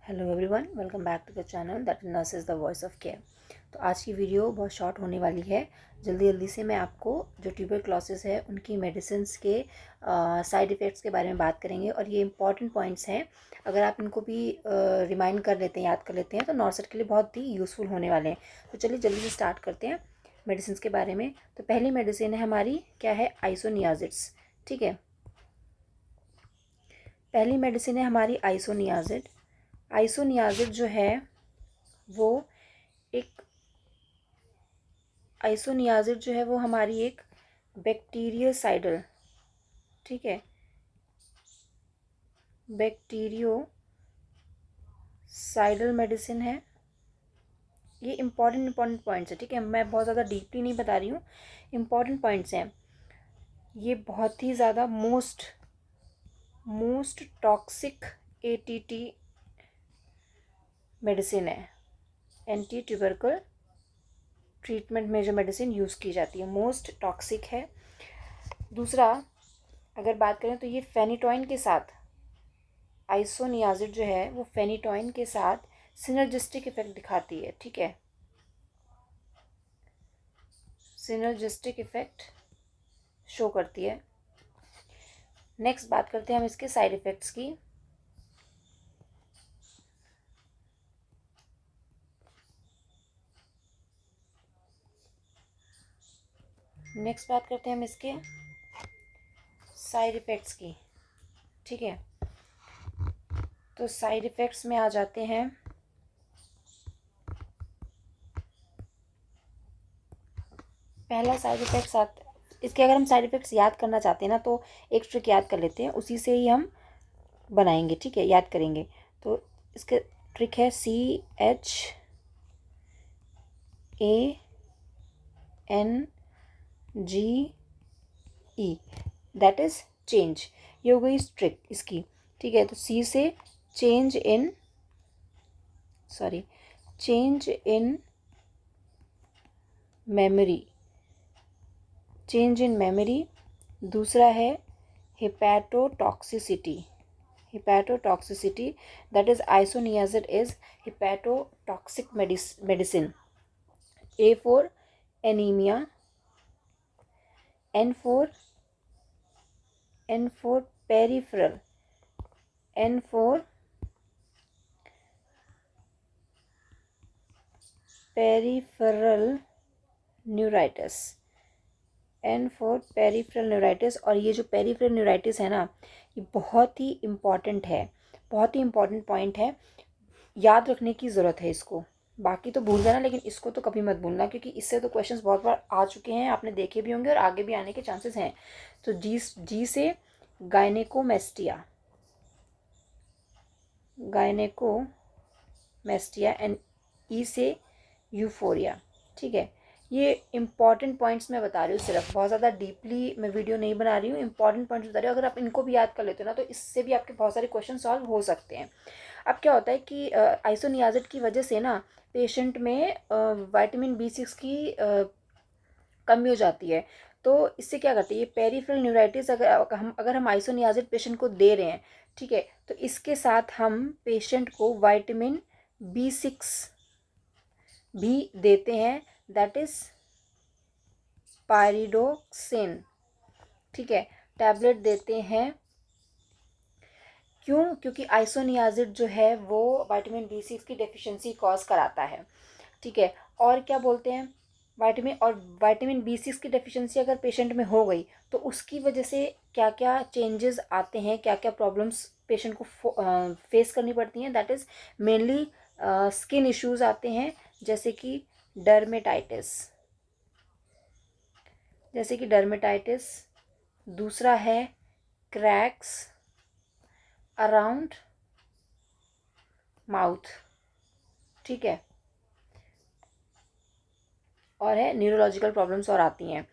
Hello everyone, welcome back to the channel that nurse is the voice of care. तो आज की video बहुत short होने वाली है। जल्दी से मैं आपको जो ट्यूबरक्लोसिस है उनकी मेडिसिन्स के साइड इफ़ेक्ट्स के बारे में बात करेंगे और ये इंपॉर्टेंट पॉइंट्स हैं। अगर आप इनको भी रिमाइंड कर लेते हैं, याद कर लेते हैं, तो नॉर्सेट के लिए बहुत ही यूज़फुल होने वाले हैं। तो चलिए जल्दी से स्टार्ट करते हैं मेडिसिन के बारे में। तो पहली मेडिसिन है हमारी, क्या है, आइसोनियाज़िड्स। ठीक है, पहली मेडिसिन है हमारी आइसोनियाज़िड। आइसोनियाज़िड जो है वो एक आइसोनियाज़िड जो है वो हमारी एक बैक्टीरियोसाइडल, ठीक है, बैक्टीरियोसाइडल मेडिसिन है। ये इंपॉर्टेंट पॉइंट्स है, ठीक है, मैं बहुत ज़्यादा डीपली नहीं बता रही हूँ, इंपॉर्टेंट पॉइंट्स हैं। ये बहुत ही ज़्यादा मोस्ट टॉक्सिक एटीटी मेडिसिन है। एंटी ट्यूबरकल ट्रीटमेंट में जो मेडिसिन यूज़ की जाती है, मोस्ट टॉक्सिक है। दूसरा, अगर बात करें तो ये फेनिटॉइन के साथ, आइसोनियाज़िड जो है वो फेनिटॉइन के साथ सिनर्जिस्टिक इफेक्ट दिखाती है। ठीक है, सिनर्जिस्टिक इफेक्ट शो करती है। नेक्स्ट बात करते हैं हम इसके साइड इफ़ेक्ट्स की। नेक्स्ट बात करते हैं हम इसके साइड इफ़ेक्ट्स की। ठीक है, तो साइड इफ़ेक्ट्स में आ जाते हैं। पहला साइड इफ़ेक्ट्स इसके अगर हम साइड इफ़ेक्ट्स याद करना चाहते हैं ना, तो एक ट्रिक याद कर लेते हैं, उसी से ही हम बनाएंगे। ठीक है, याद करेंगे। तो इसके ट्रिक है CHANGE, दैट इज़ चेंज। ये हो गई ट्रिक इसकी। ठीक है, तो सी से change in memory, change in memory. दूसरा है hepatotoxicity, that is isoniazid is hepatotoxic medicine. A for anemia, N for peripheral, N for peripheral neuritis, और ये जो पेरिफेरल न्यूराइटिस है ना, ये बहुत ही इम्पॉर्टेंट है, बहुत ही इम्पॉर्टेंट पॉइंट है। याद रखने की ज़रूरत है इसको। बाकी तो भूल जाना, लेकिन इसको तो कभी मत भूलना, क्योंकि इससे तो क्वेश्चंस बहुत बार आ चुके हैं, आपने देखे भी होंगे और आगे भी आने के चांसेस हैं। तो जी से गायनेकोमेस्टिया एंड ई से यूफोरिया। ठीक है, ये इंपॉर्टेंट पॉइंट्स मैं बता रही हूँ, सिर्फ बहुत ज़्यादा डीपली मैं वीडियो नहीं बना रही हूँ, इंपॉर्टेंट पॉइंट्स बता रही हूँ। अगर आप इनको भी याद कर लेते हो ना, तो इससे भी आपके बहुत सारे क्वेश्चन सॉल्व हो सकते हैं। अब क्या होता है कि आइसोनियाज़िड की वजह से ना पेशेंट में विटामिन B6 की कमी हो जाती है। तो इससे क्या करती है, ये पेरिफेरल न्यूराइटिस अगर हम आइसोनियाज़िड पेशेंट को दे रहे हैं, ठीक है, तो इसके साथ हम पेशेंट को विटामिन B6 भी देते हैं, दैट इज़ पायरिडोक्सिन। ठीक है, टैबलेट देते हैं। क्यों? क्योंकि आइसोनियाज़िड जो है वो विटामिन B6 की डेफिशिएंसी कॉज कराता है। ठीक है, और क्या बोलते हैं, विटामिन B6 की डेफिशिएंसी अगर पेशेंट में हो गई तो उसकी वजह से क्या क्या चेंजेस आते हैं, क्या क्या प्रॉब्लम्स पेशेंट को फेस करनी पड़ती हैं, that is mainly skin issues आते हैं, जैसे कि डर्मेटाइटिस। दूसरा है क्रैक्स अराउंड माउथ। ठीक है, और है न्यूरोलॉजिकल प्रॉब्लम्स और आती हैं।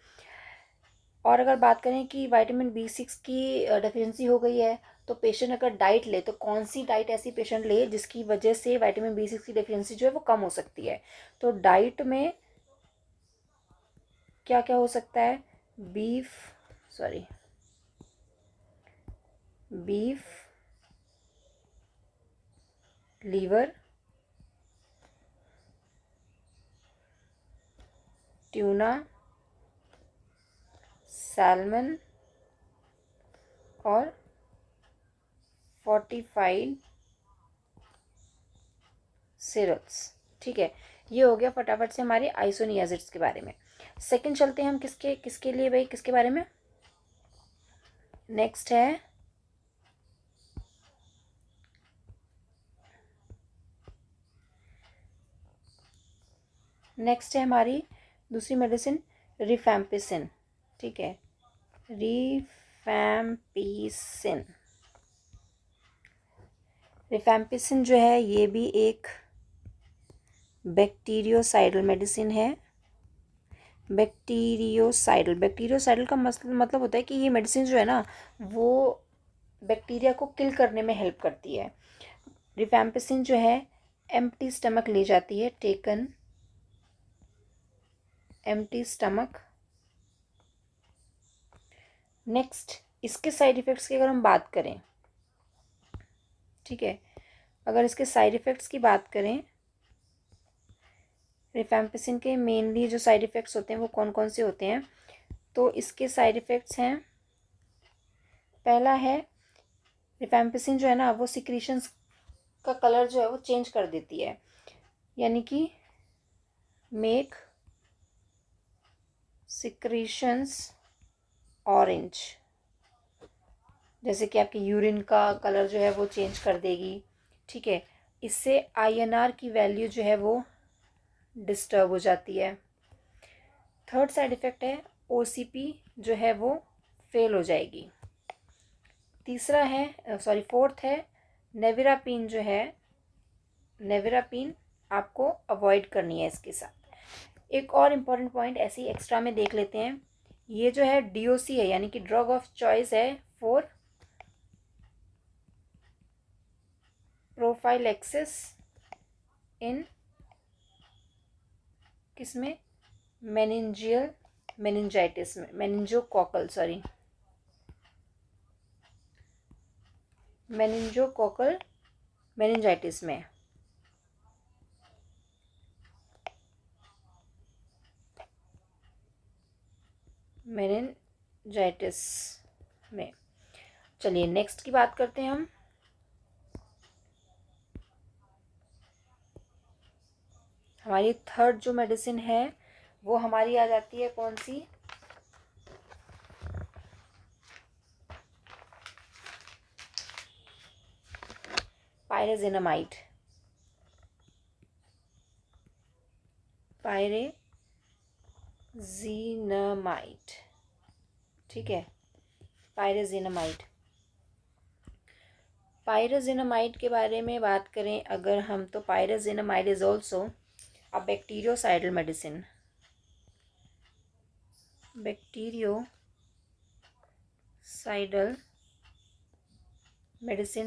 और अगर बात करें कि विटामिन B6 की डेफिशिएंसी हो गई है, तो पेशेंट अगर डाइट ले, तो कौन सी डाइट ऐसी पेशेंट ले जिसकी वजह से विटामिन B6 की डेफिशिएंसी जो है वो कम हो सकती है। तो डाइट में क्या क्या हो सकता है, बीफ लीवर, ट्यूना, सैल्मन और फोर्टिफाइड सीरल्स। ठीक है, ये हो गया फटाफट से हमारे आइसोनियाजिड्स के बारे में। सेकंड चलते हैं हम किसके किसके लिए भाई, किसके बारे में। नेक्स्ट है हमारी दूसरी मेडिसिन रिफैम्पिसिन। ठीक है, रिफैम्पिसिन। रिफैम्पिसिन जो है ये भी एक बैक्टीरियोसाइडल मेडिसिन है। बैक्टीरियोसाइडल का मतलब होता है कि ये मेडिसिन जो है ना वो बैक्टीरिया को किल करने में हेल्प करती है। रिफैम्पिसिन जो है एम्प्टी स्टमक ली जाती है, टेकन एम्प्टी स्टमक। नेक्स्ट, इसके साइड इफ़ेक्ट्स की अगर हम बात करें, ठीक है, अगर इसके साइड इफ़ेक्ट्स की बात करें, रिफैम्पिसिन के मेनली जो साइड इफ़ेक्ट्स होते हैं वो कौन कौन से होते हैं, तो इसके साइड इफ़ेक्ट्स हैं, पहला है रिफैम्पिसिन जो है ना वो सिक्रीशंस का कलर जो है वो चेंज कर देती है, यानी कि मेक सिक्रीशंस ऑरेंज, जैसे कि आपके यूरिन का कलर जो है वो चेंज कर देगी। ठीक है, इससे INR की वैल्यू जो है वो डिस्टर्ब हो जाती है। थर्ड साइड इफ़ेक्ट है OCP जो है वो फेल हो जाएगी। तीसरा है फोर्थ है नेविरापिन जो है, नेविरापिन आपको अवॉइड करनी है इसके साथ। एक और इम्पॉर्टेंट पॉइंट ऐसे ही एक्स्ट्रा में देख लेते हैं, ये जो है DOC है, यानी कि ड्रग ऑफ चॉइस है फॉर प्रोफाइलैक्सिस इन किसमें, मेनिंजाइटिस में, मेनिंजोकोकल मेनिंजाइटिस में। मेनिंजाइटिस में। चलिए नेक्स्ट की बात करते हैं हम। हमारी थर्ड जो मेडिसिन है वो हमारी आ जाती है कौन सी, पायरेजिनामाइड। ठीक है, पायरेजिनामाइड के बारे में बात करें अगर हम, तो pyrazinamide is also a bacteriocidal medicine,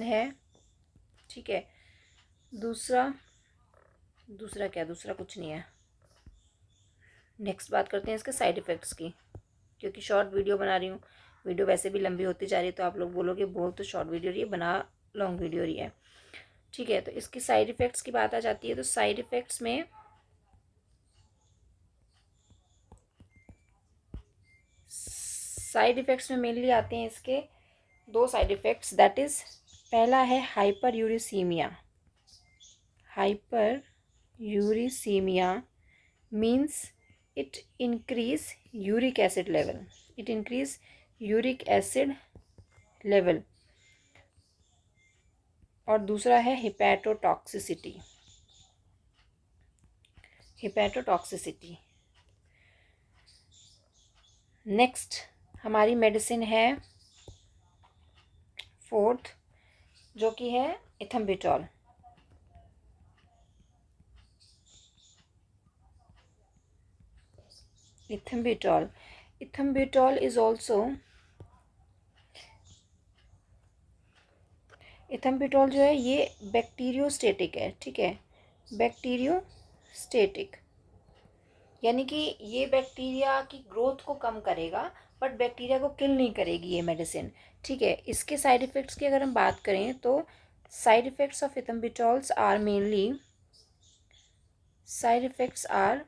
है। ठीक है, दूसरा कुछ नहीं है। नेक्स्ट बात करते हैं इसके साइड इफ़ेक्ट्स की, क्योंकि शॉर्ट वीडियो बना रही हूँ, वीडियो वैसे भी लंबी होती जा रही है, तो आप लोग बोलोगे बहुत तो शॉर्ट वीडियो रही है, बना लॉन्ग वीडियो रही है। ठीक है, तो इसकी साइड इफ़ेक्ट्स की बात आ जाती है, तो साइड इफ़ेक्ट्स में मेनली आते हैं इसके दो साइड इफ़ेक्ट्स, दैट इज़ पहला है hyper uricaemia means it increase uric acid level, और दूसरा है हिपैटोटॉक्सिसिटी। नेक्स्ट हमारी मेडिसिन है फोर्थ, जो कि है इथम्बिटॉल। इथम्बिटॉल इज ऑल्सो, इथम्बिटॉल जो है ये बैक्टीरियोस्टेटिक है। ठीक है, बैक्टीरियोस्टेटिक यानी कि ये बैक्टीरिया की ग्रोथ को कम करेगा बट बैक्टीरिया को किल नहीं करेगी ये मेडिसिन। ठीक है, इसके साइड इफ़ेक्ट्स की अगर हम बात करें तो side effects of ethambutols are mainly, side effects are,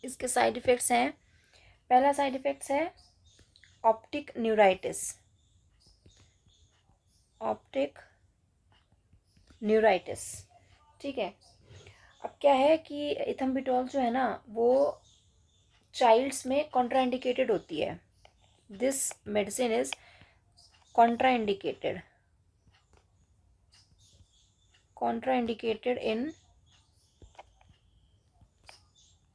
इसके साइड इफ़ेक्ट्स हैं, पहला साइड इफ़ेक्ट्स है ऑप्टिक न्यूराइटिस, ऑप्टिक न्यूराइटिस, ठीक है। अब क्या है कि इथम्बिटॉल जो है ना वो चाइल्ड्स में कॉन्ट्राइंडिकेटेड होती है, this medicine is contraindicated, contraindicated in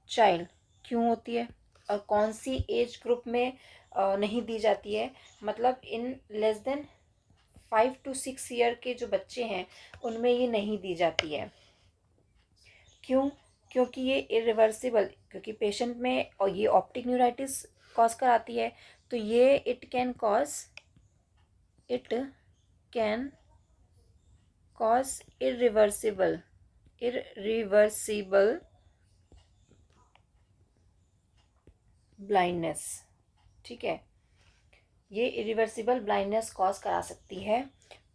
child. क्यों होती है और कौन सी एज ग्रुप में नहीं दी जाती है, मतलब in less than 5 to 6 year के जो बच्चे हैं उनमें ये नहीं दी जाती है। क्यों? क्योंकि ये इरिवर्सिबल, क्योंकि पेशेंट में और ये ऑप्टिक न्यूराइटिस कॉज कराती है, तो ये it can cause irreversible blindness, ठीक है। ये इरिवर्सिबल ब्लाइंडनेस कॉज करा सकती है।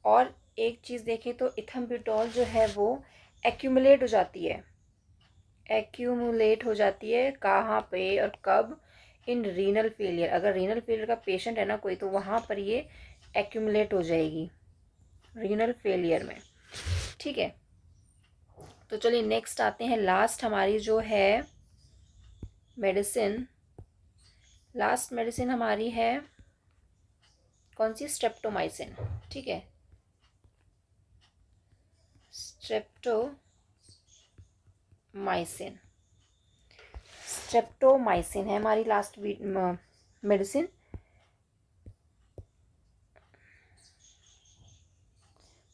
और एक चीज़ देखें तो इथम्बिटॉल जो है वो एक्यूमुलेट हो जाती है, एक्यूमुलेट हो जाती है कहाँ पे और कब, इन रीनल फेलियर। अगर रीनल फेलियर का पेशेंट है ना कोई, तो वहाँ पर ये एक्यूमुलेट हो जाएगी रीनल फेलियर में, ठीक है। तो चलिए नेक्स्ट आते हैं, लास्ट हमारी जो है मेडिसिन, लास्ट मेडिसिन हमारी है कौन सी, स्ट्रेप्टोमाइसिन, ठीक है। स्ट्रेप्टोमाइसिन, स्ट्रेप्टोमाइसिन है हमारी लास्ट मेडिसिन।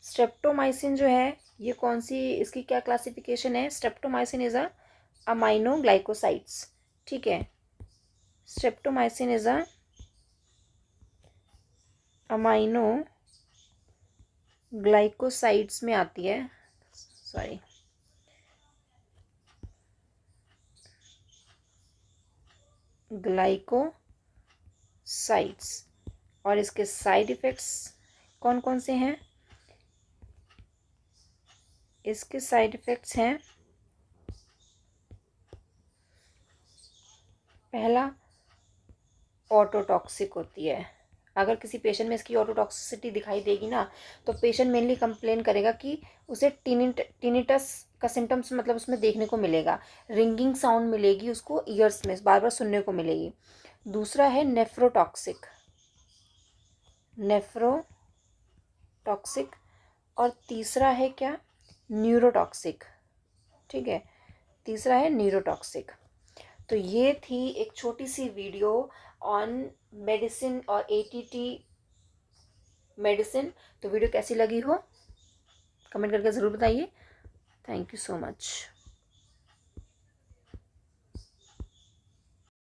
स्ट्रेप्टोमाइसिन जो है ये कौन सी, इसकी क्या क्लासिफिकेशन है, streptomycin is a amino glycosides, ठीक है। Streptomycin is a amino glycosides में आती है, सॉरी, ग्लाइकोसाइड्स। और इसके साइड इफ़ेक्ट्स कौन कौन से हैं, इसके साइड इफ़ेक्ट्स हैं, पहला ऑटोटॉक्सिक होती है। अगर किसी पेशेंट में इसकी ऑटोटॉक्सिसिटी दिखाई देगी ना, तो पेशेंट मेनली कंप्लेन करेगा कि उसे टिनिटस का सिम्टम्स मतलब उसमें देखने को मिलेगा, रिंगिंग साउंड मिलेगी उसको, ईयर्स में बार बार सुनने को मिलेगी। दूसरा है नेफ्रोटॉक्सिक, नेफ्रोटॉक्सिक। और तीसरा है क्या, न्यूरोटॉक्सिक, ठीक है, तीसरा है न्यूरोटॉक्सिक। तो ये थी एक छोटी सी वीडियो ऑन मेडिसिन और एटीटी मेडिसिन। तो वीडियो कैसी लगी हो कमेंट करके ज़रूर बताइए। Thank you so much.